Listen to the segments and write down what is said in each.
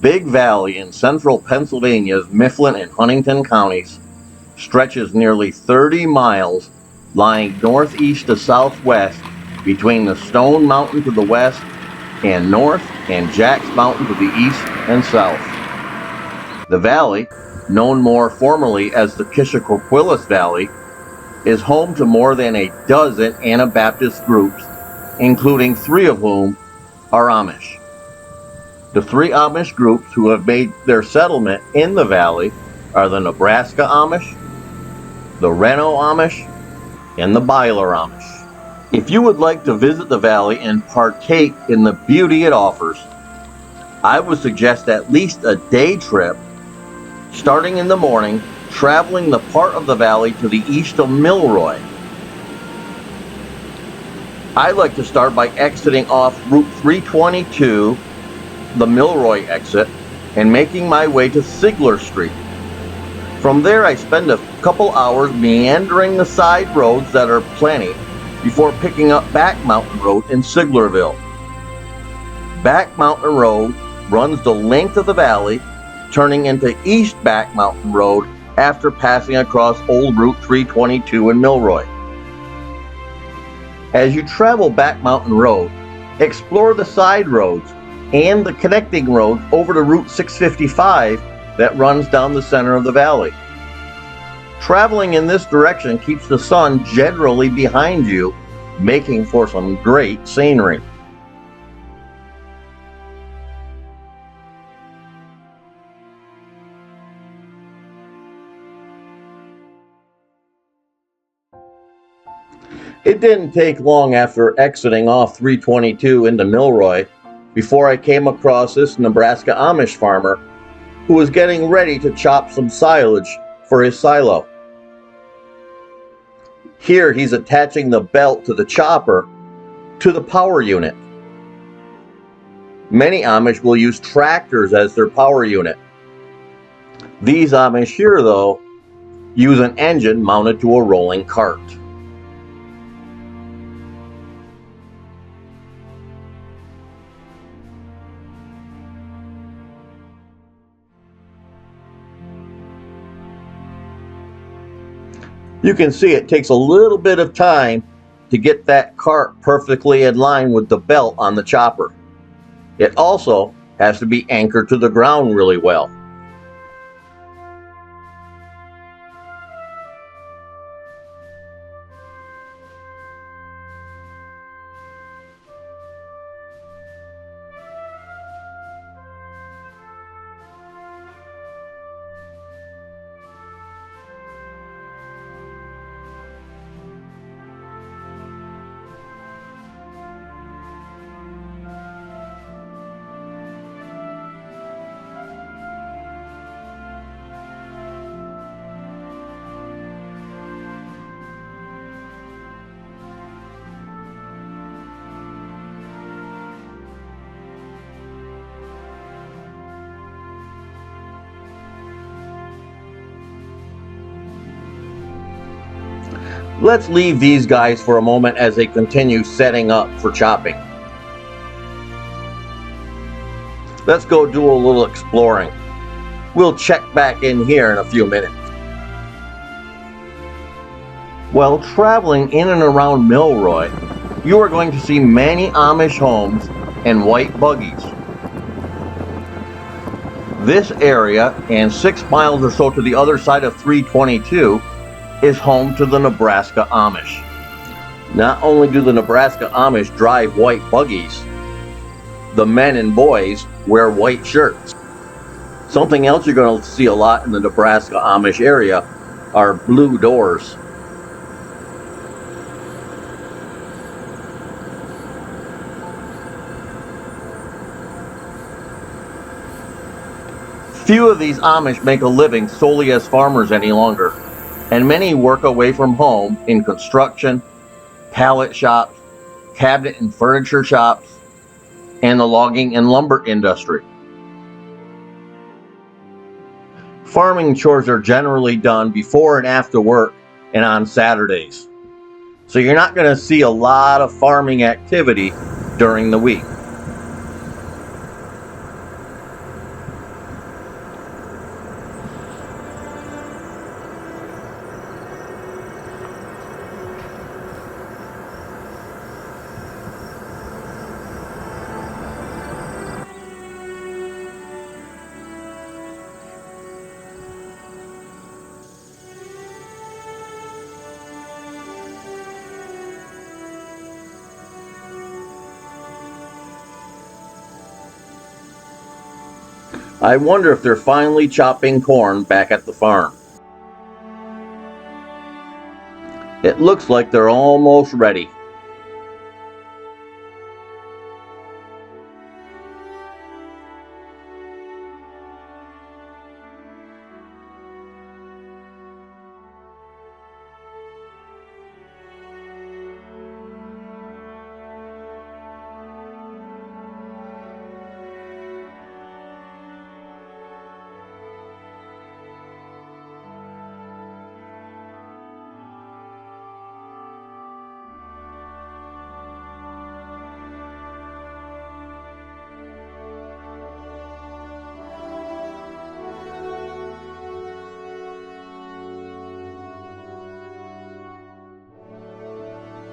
Big Valley in central Pennsylvania's Mifflin and Huntington counties stretches nearly 30 miles, lying northeast to southwest between the Stone Mountain to the west and north and Jack's Mountain to the east and south. The valley, known more formally as the Kishocoquillas Valley, is home to more than a dozen Anabaptist groups, including 3 of whom are Amish. The 3 Amish groups who have made their settlement in the valley are the Nebraska Amish, the Reno Amish, and the Byler Amish. If you would like to visit the valley and partake in the beauty it offers, I would suggest at least a day trip, starting in the morning, traveling the part of the valley to the east of Milroy. I like to start by exiting off Route 322, the Milroy exit, and making my way to Sigler Street. From there I spend a couple hours meandering the side roads that are plenty before picking up Back Mountain Road in Siglerville. Back Mountain Road runs the length of the valley, turning into East Back Mountain Road after passing across Old Route 322 in Milroy. As you travel Back Mountain Road, explore the side roads and the connecting road over to Route 655 that runs down the center of the valley. Traveling in this direction keeps the sun generally behind you, making for some great scenery. It didn't take long after exiting off 322 into Milroy before I came across this Nebraska Amish farmer who was getting ready to chop some silage for his silo. Here he's attaching the belt to the chopper to the power unit. Many Amish will use tractors as their power unit. These Amish here, though, use an engine mounted to a rolling cart. You can see it takes a little bit of time to get that cart perfectly in line with the belt on the chopper. It also has to be anchored to the ground really well. Let's leave these guys for a moment as they continue setting up for chopping. Let's go do a little exploring. We'll check back in here in a few minutes. While traveling in and around Milroy, you are going to see many Amish homes and white buggies. This area, and 6 miles or so to the other side of 322, is home to the Nebraska Amish. Not only do the Nebraska Amish drive white buggies, the men and boys wear white shirts. Something else you're going to see a lot in the Nebraska Amish area are blue doors. Few of these Amish make a living solely as farmers any longer, and many work away from home in construction, pallet shops, cabinet and furniture shops, and the logging and lumber industry. Farming chores are generally done before and after work and on Saturdays, so you're not going to see a lot of farming activity during the week. I wonder if they're finally chopping corn back at the farm. It looks like they're almost ready.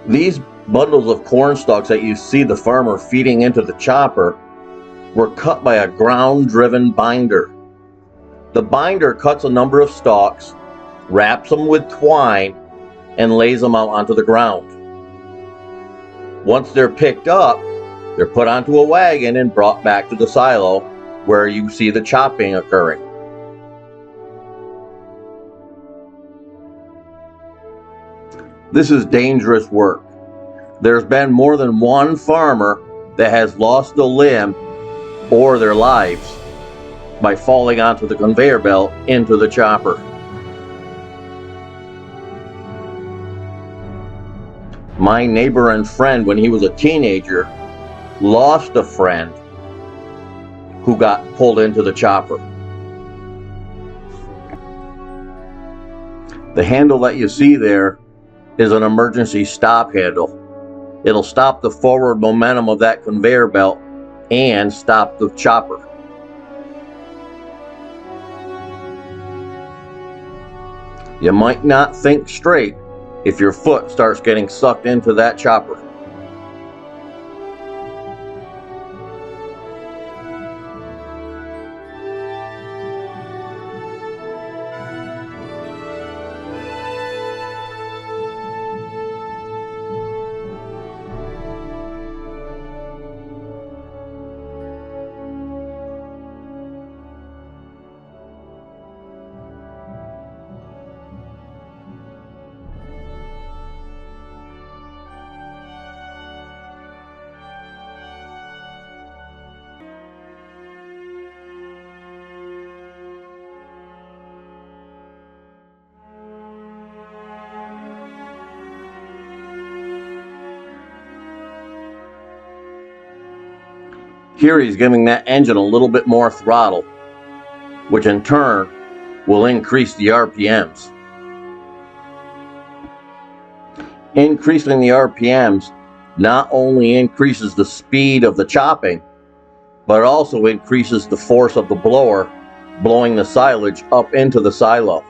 These bundles of corn stalks that you see the farmer feeding into the chopper were cut by a ground-driven binder. The binder cuts a number of stalks, wraps them with twine, and lays them out onto the ground. Once they're picked up, they're put onto a wagon and brought back to the silo where you see the chopping occurring. This is dangerous work. There's been more than one farmer that has lost a limb or their lives by falling onto the conveyor belt into the chopper. My neighbor and friend, when he was a teenager, lost a friend who got pulled into the chopper. The handle that you see there is an emergency stop handle. It'll stop the forward momentum of that conveyor belt and stop the chopper. You might not think straight if your foot starts getting sucked into that chopper. Here he's giving that engine a little bit more throttle, which in turn will increase the RPMs. Increasing the RPMs not only increases the speed of the chopping, but it also increases the force of the blower blowing the silage up into the silo.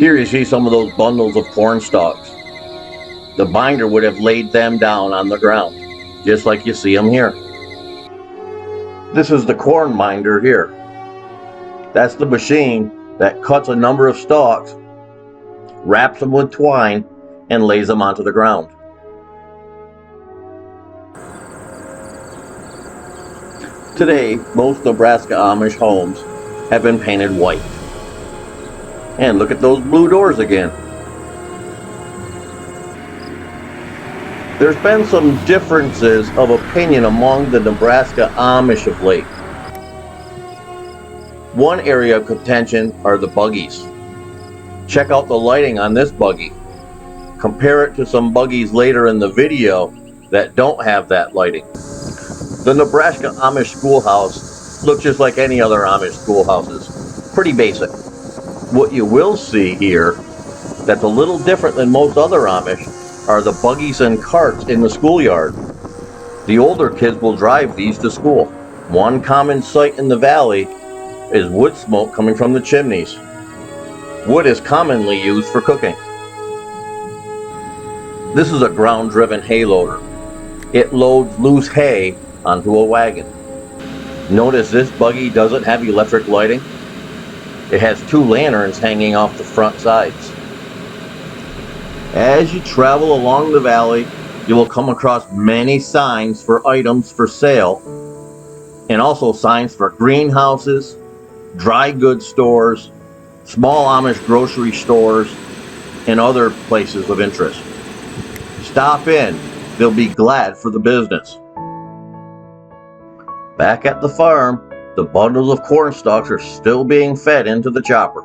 Here you see some of those bundles of corn stalks. The binder would have laid them down on the ground, just like you see them here. This is the corn binder here. That's the machine that cuts a number of stalks, wraps them with twine, and lays them onto the ground. Today, most Nebraska Amish homes have been painted white. And look at those blue doors again. There's been some differences of opinion among the Nebraska Amish of late. One area of contention are the buggies. Check out the lighting on this buggy. Compare it to some buggies later in the video that don't have that lighting. The Nebraska Amish schoolhouse looks just like any other Amish schoolhouses. Pretty basic. What you will see here that's a little different than most other Amish are the buggies and carts in the schoolyard. The older kids will drive these to school. One common sight in the valley is wood smoke coming from the chimneys. Wood is commonly used for cooking. This is a ground-driven hay loader. It loads loose hay onto a wagon. Notice this buggy doesn't have electric lighting. It has two lanterns hanging off the front sides. As you travel along the valley, you will come across many signs for items for sale, and also signs for greenhouses, dry goods stores, small Amish grocery stores, and other places of interest. Stop in. They'll be glad for the business. Back at the farm, the bundles of corn stalks are still being fed into the chopper.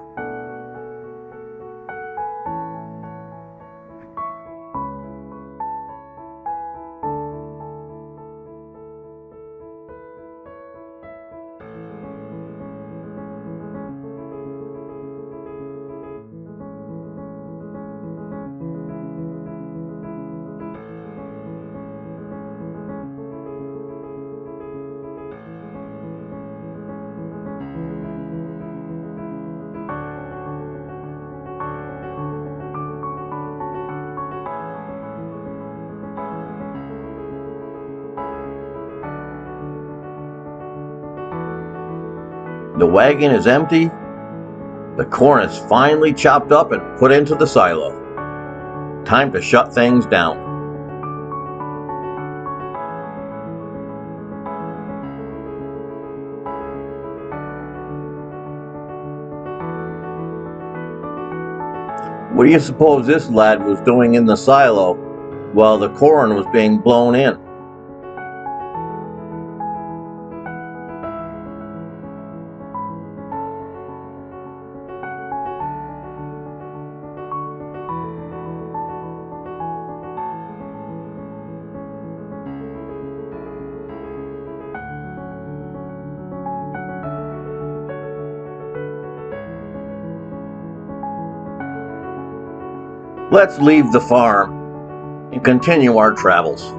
The wagon is empty. The corn is finally chopped up and put into the silo. Time to shut things down. What do you suppose this lad was doing in the silo while the corn was being blown in? Let's leave the farm and continue our travels.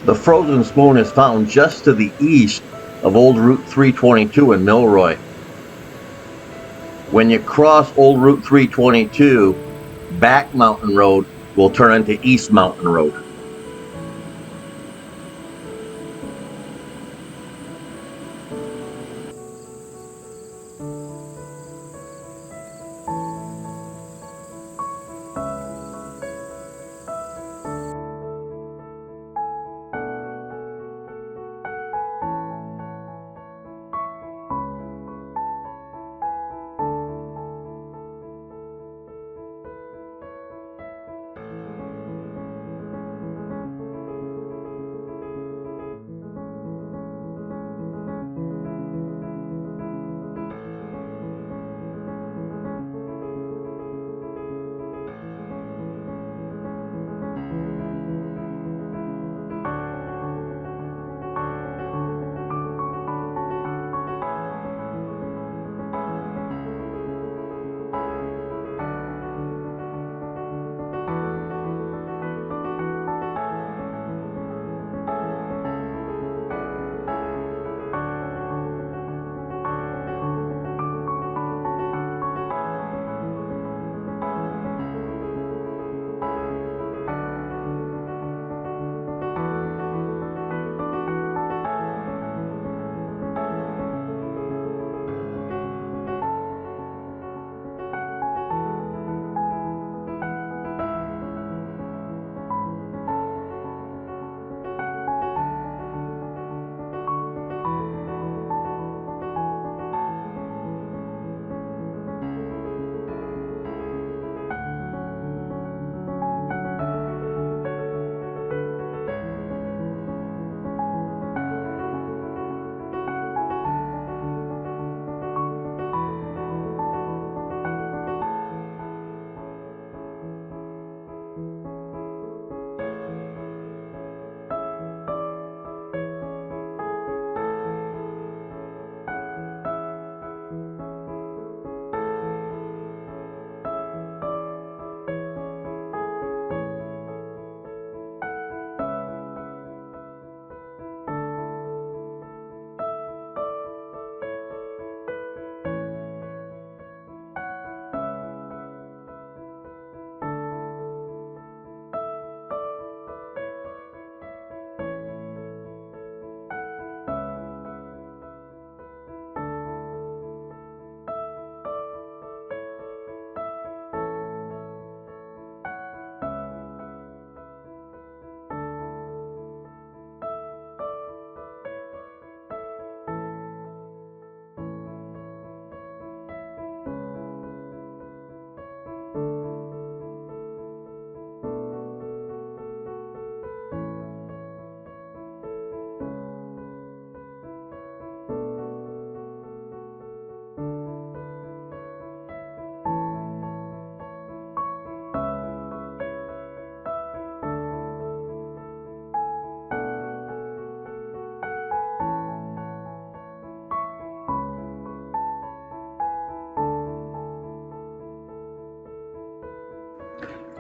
The Frozen Spoon is found just to the east of Old Route 322 in Milroy. When you cross Old Route 322, Back Mountain Road will turn into East Mountain Road.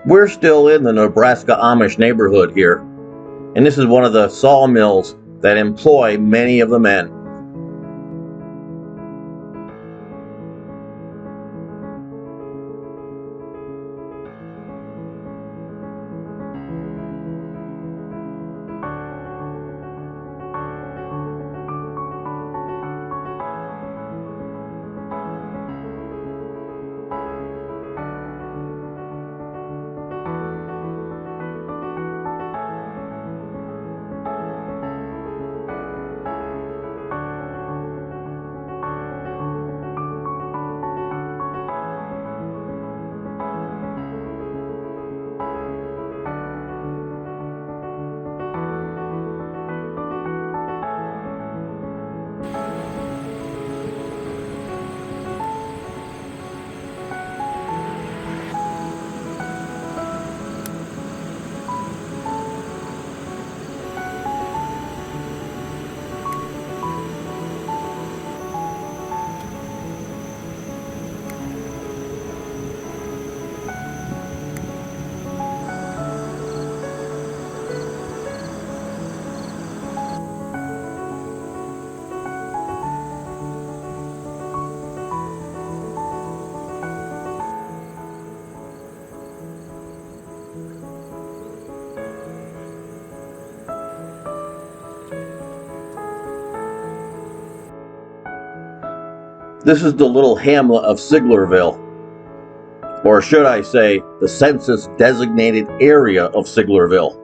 We're still in the Nebraska Amish neighborhood here, and this is one of the sawmills that employ many of the men. This is the little hamlet of Siglerville, or should I say, the census-designated area of Siglerville.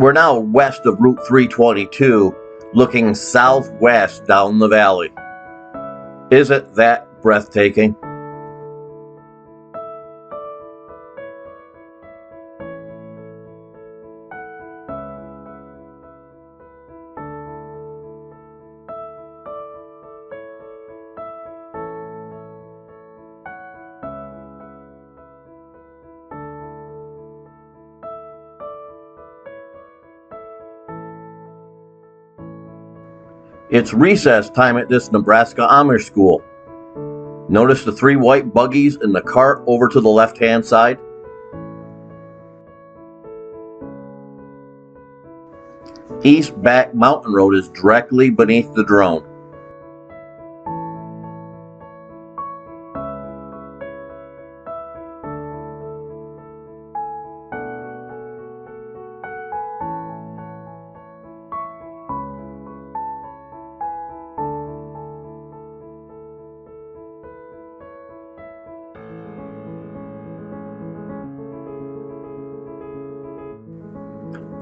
We're now west of Route 322, looking southwest down the valley. Isn't that breathtaking? It's recess time at this Nebraska Amish school. Notice the 3 white buggies in the cart over to the left-hand side? East Back Mountain Road is directly beneath the drone.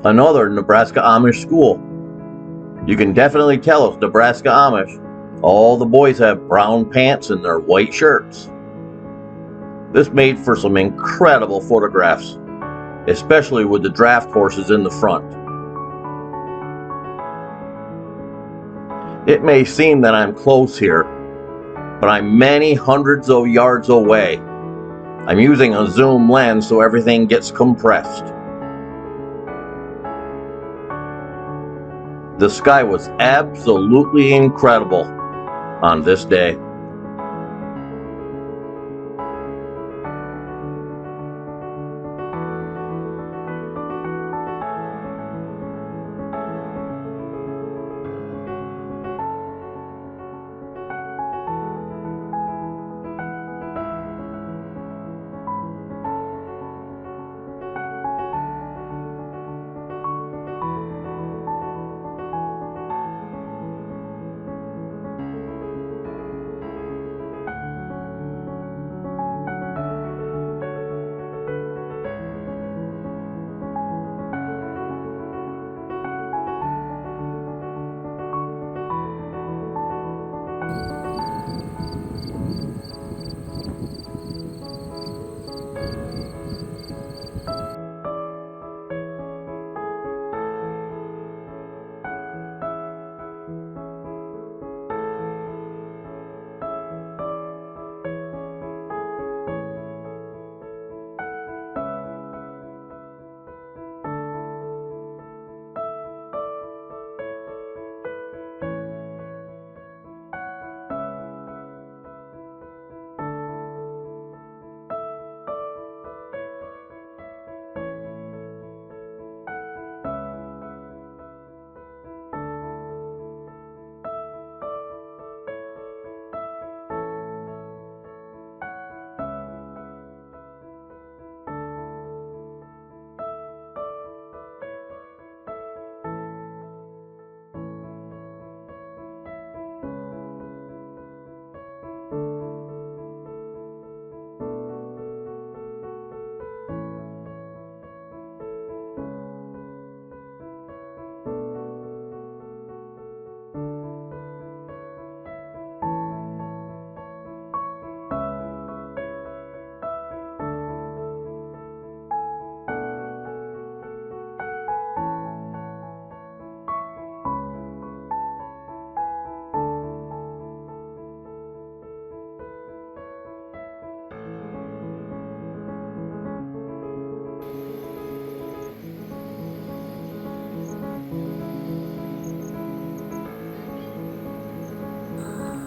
Another Nebraska Amish school. You can definitely tell it's Nebraska Amish. All the boys have brown pants and their white shirts. This made for some incredible photographs, especially with the draft horses in the front. It may seem that I'm close here, but I'm many hundreds of yards away. I'm using a zoom lens so everything gets compressed. The sky was absolutely incredible on this day.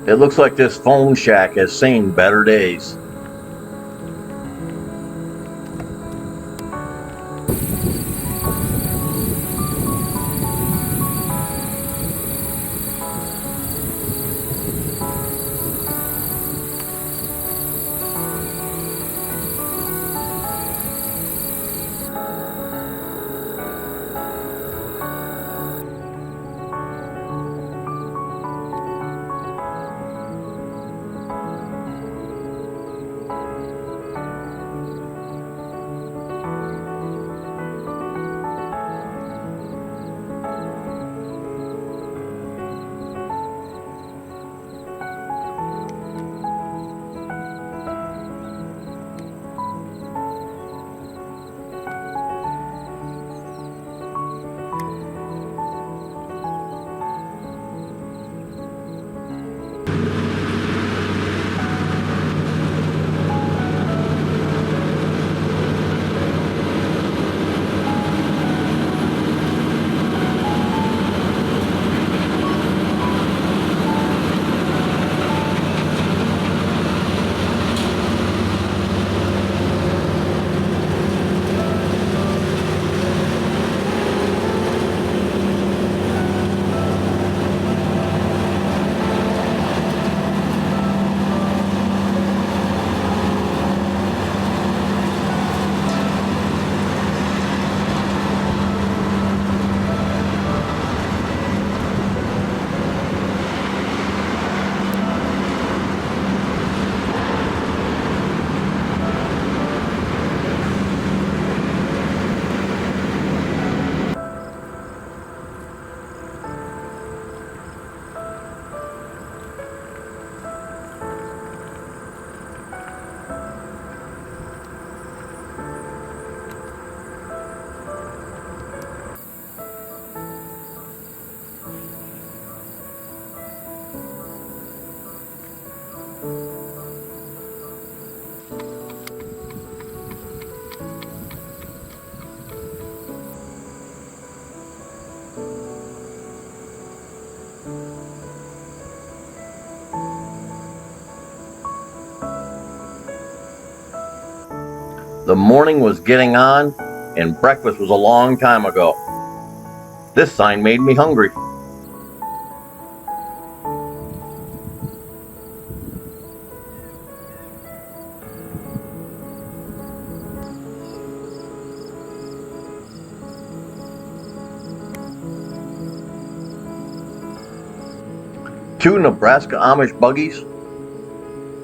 It looks like this phone shack has seen better days. The morning was getting on, and breakfast was a long time ago. This sign made me hungry. Two Nebraska Amish buggies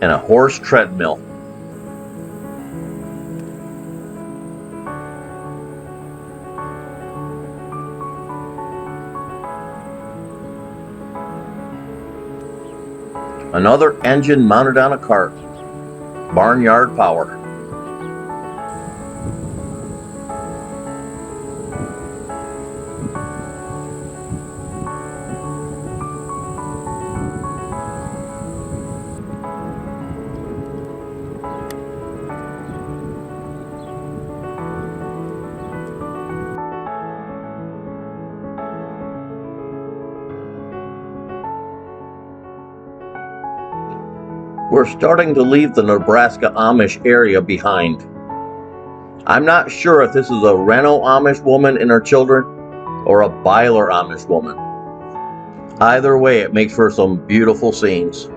and a horse treadmill. Another engine mounted on a cart. Barnyard power. We're starting to leave the Nebraska Amish area behind. I'm not sure if this is a Reno Amish woman and her children or a Byler Amish woman. Either way, it makes for some beautiful scenes.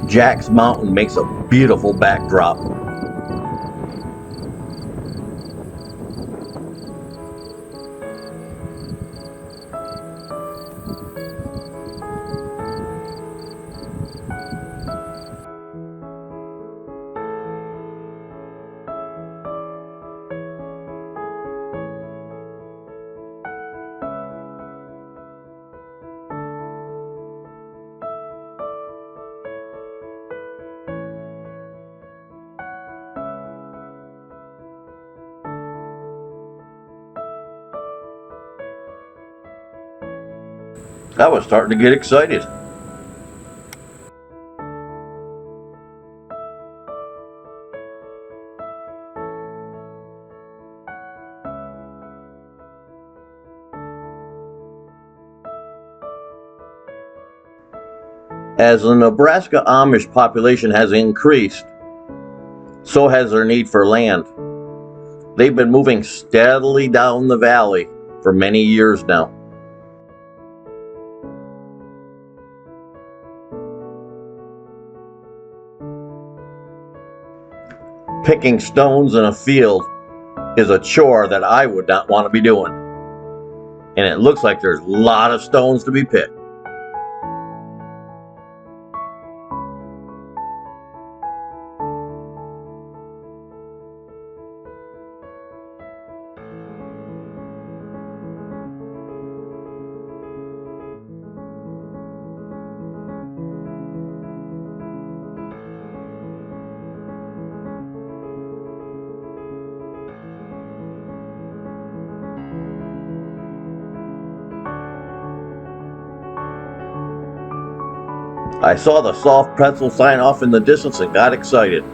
Jack's Mountain makes a beautiful backdrop. I was starting to get excited. As the Nebraska Amish population has increased, so has their need for land. They've been moving steadily down the valley for many years now. Picking stones in a field is a chore that I would not want to be doing. And it looks like there's a lot of stones to be picked. I saw the soft pretzel sign off in the distance and got excited,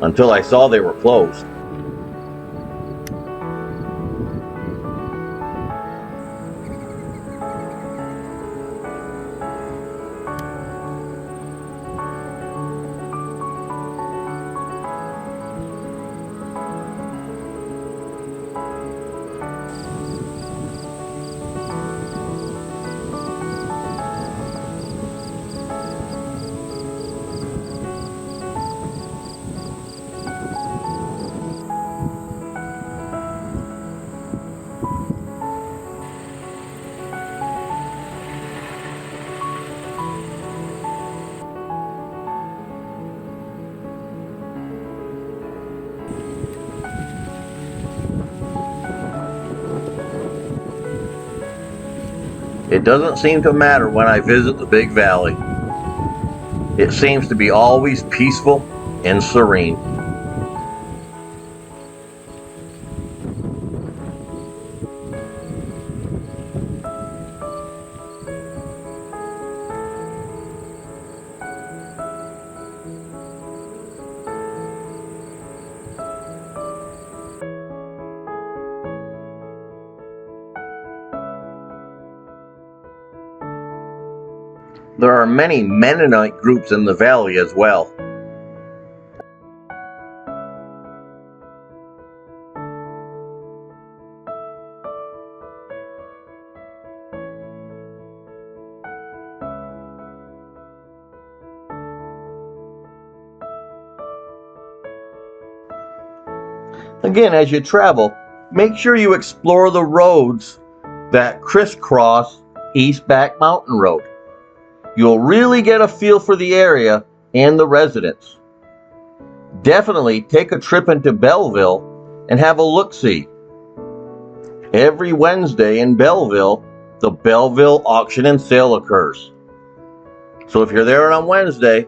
until I saw they were closed. It doesn't seem to matter when I visit the Big Valley. It seems to be always peaceful and serene. There are many Mennonite groups in the valley as well. Again, as you travel, make sure you explore the roads that crisscross East Back Mountain Road. You'll really get a feel for the area and the residents. Definitely take a trip into Belleville and have a look-see. Every Wednesday in Belleville, the Belleville Auction and Sale occurs. So if you're there on Wednesday,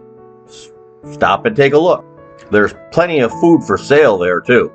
stop and take a look. There's plenty of food for sale there too.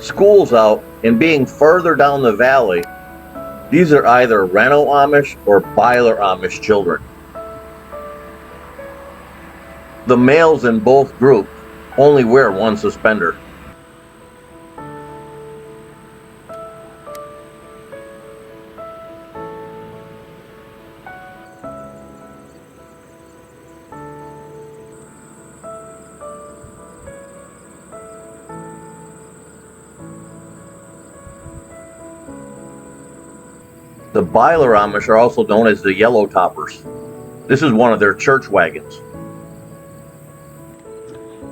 School's out, and being further down the valley, these are either Reno Amish or Byler Amish children. The males in both groups only wear one suspender. The Byler Amish are also known as the Yellow Toppers. This is one of their church wagons.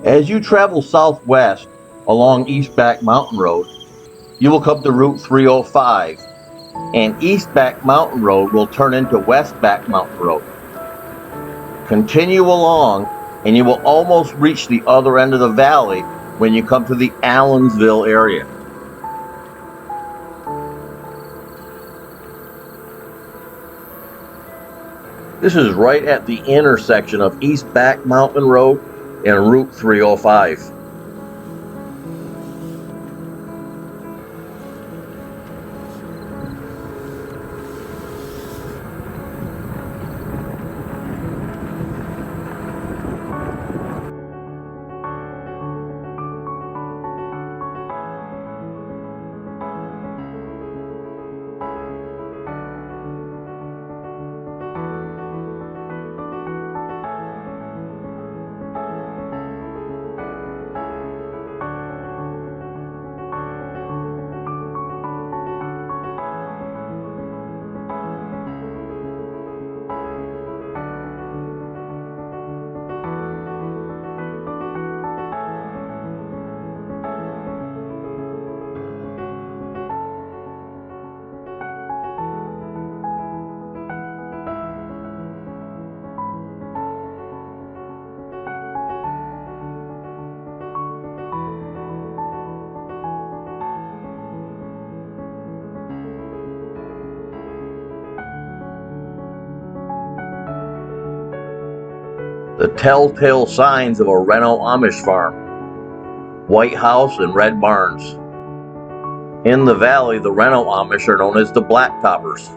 As you travel southwest along East Back Mountain Road, you will come to Route 305, and East Back Mountain Road will turn into West Back Mountain Road. Continue along, and you will almost reach the other end of the valley when you come to the Allensville area. This is right at the intersection of East Back Mountain Road and Route 305. The telltale signs of a Reno Amish farm: white house and red barns. In the valley, the Reno Amish are known as the Blacktoppers.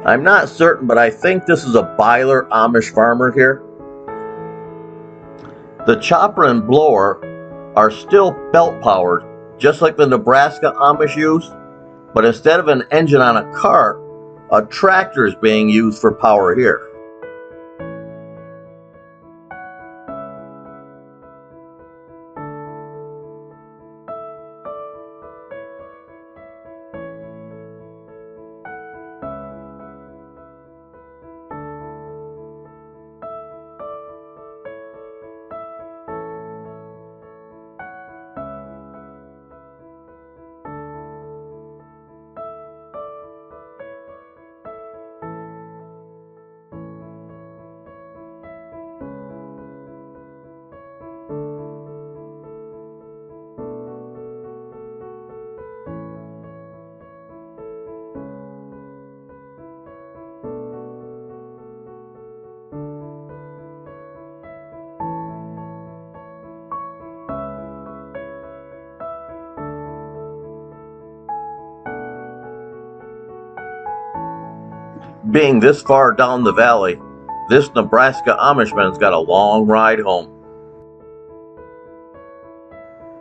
I'm not certain, but I think this is a Byler Amish farmer here. The chopper and blower are still belt powered, just like the Nebraska Amish use, but instead of an engine on a cart, a tractor is being used for power here. Being this far down the valley, this Nebraska Amishman's got a long ride home.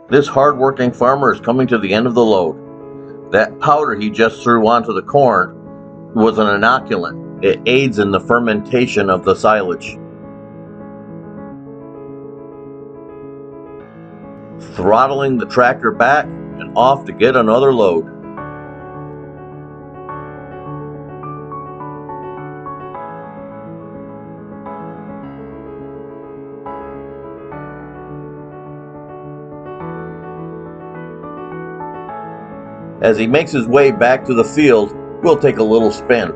This hard-working farmer is coming to the end of the load. That powder he just threw onto the corn was an inoculant. It aids in the fermentation of the silage. Throttling the tractor back and off to get another load. As he makes his way back to the field, we'll take a little spin.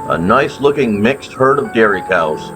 A nice looking mixed herd of dairy cows.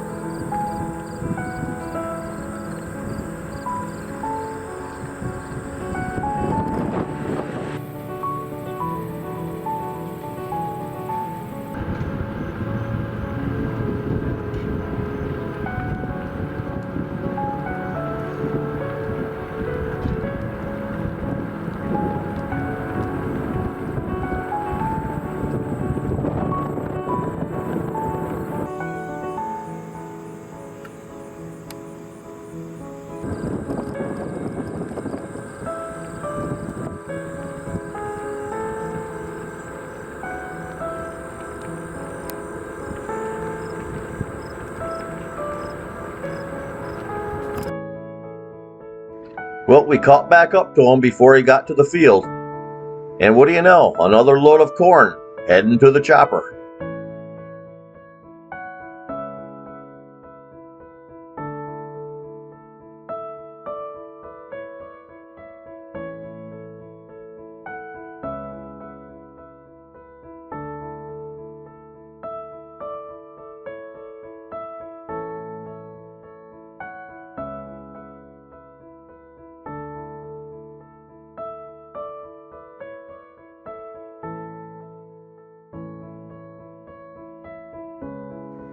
Well, we caught back up to him before he got to the field. And what do you know? Another load of corn heading to the chopper.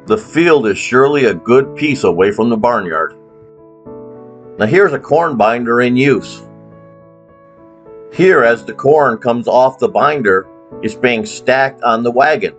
The field is surely a good piece away from the barnyard. Now here's a corn binder in use. Here, as the corn comes off the binder, it's being stacked on the wagon.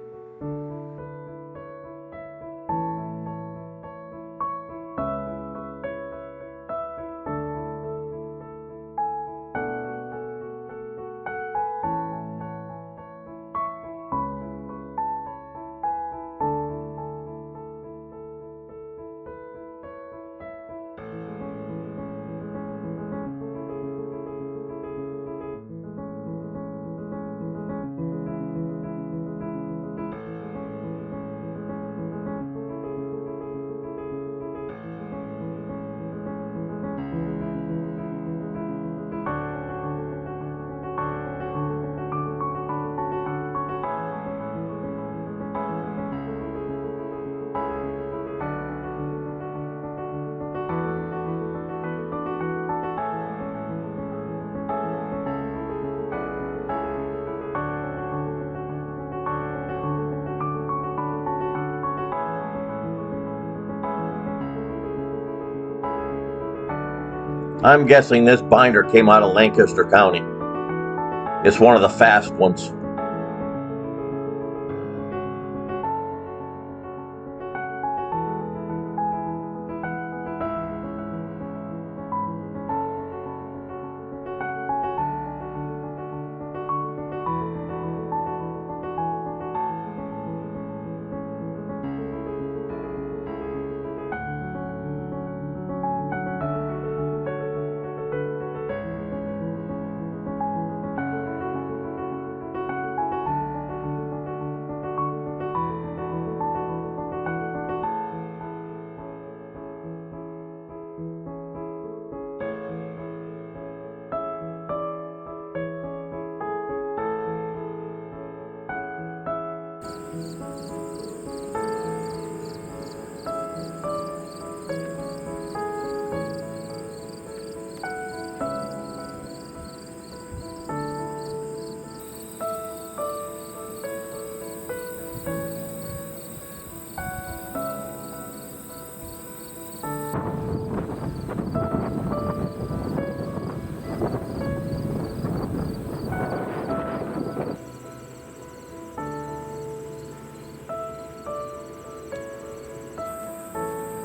I'm guessing this binder came out of Lancaster County. It's one of the fast ones.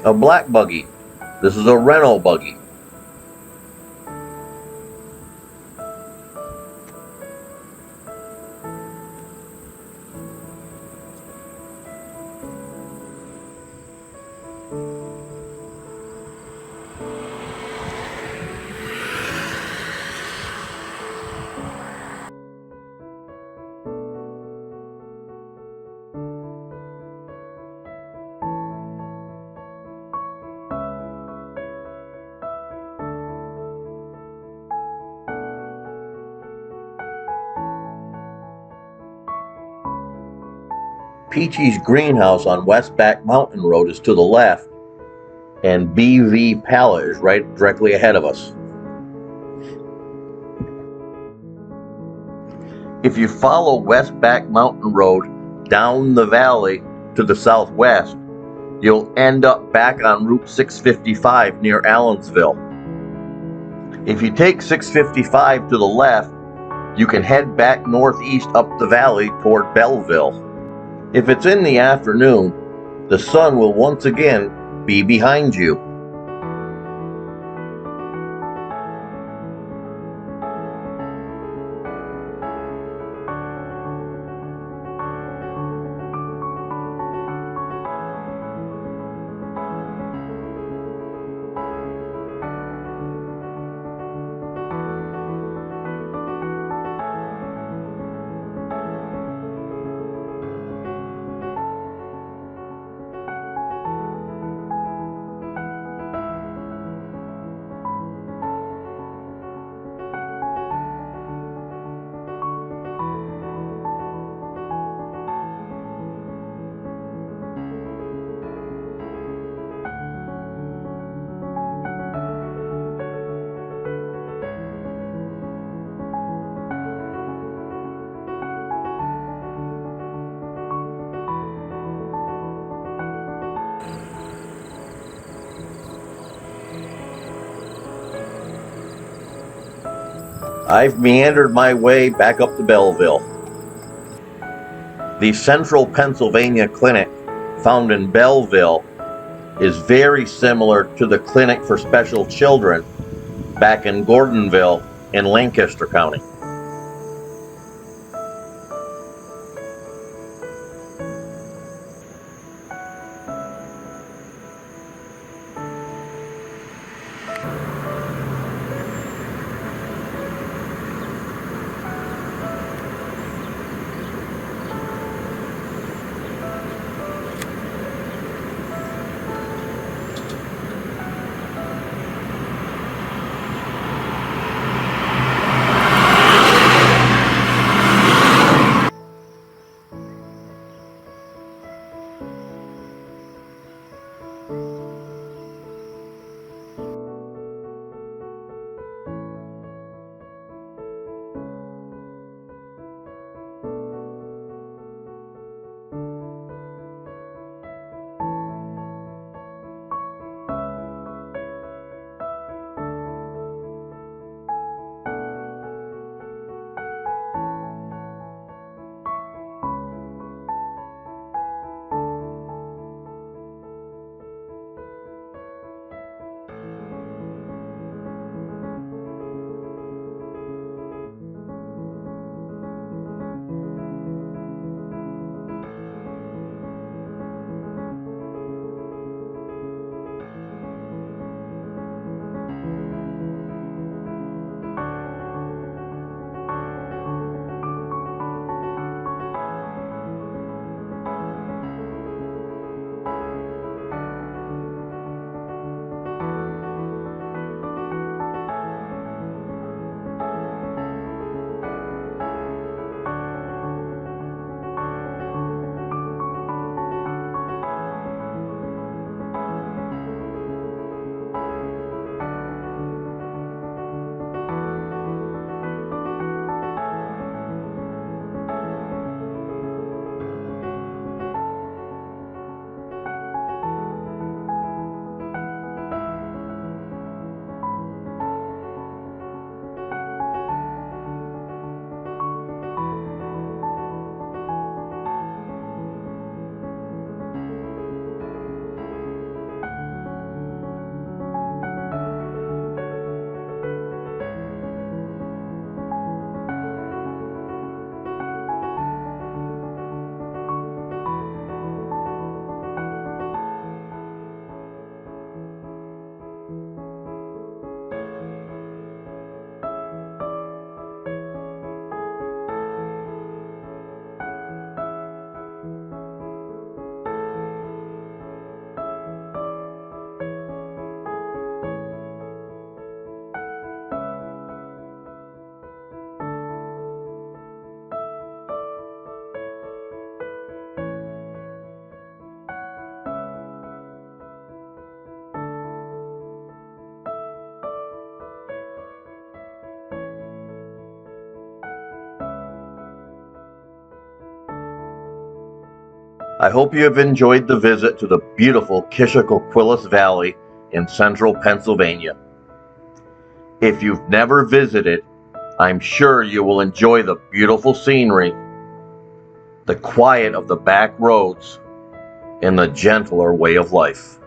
A black buggy. This is a Renault buggy. Peachy's greenhouse on West Back Mountain Road is to the left, and BV Pallet is right directly ahead of us. If you follow West Back Mountain Road down the valley to the southwest, you'll end up back on Route 655 near Allensville. If you take 655 to the left, you can head back northeast up the valley toward Belleville. If it's in the afternoon, the sun will once again be behind you. I've meandered my way back up to Belleville. The Central Pennsylvania Clinic found in Belleville is very similar to the Clinic for Special Children back in Gordonville in Lancaster County. I hope you have enjoyed the visit to the beautiful Kishocoquillas Valley in central Pennsylvania. If you've never visited, I'm sure you will enjoy the beautiful scenery, the quiet of the back roads, and the gentler way of life.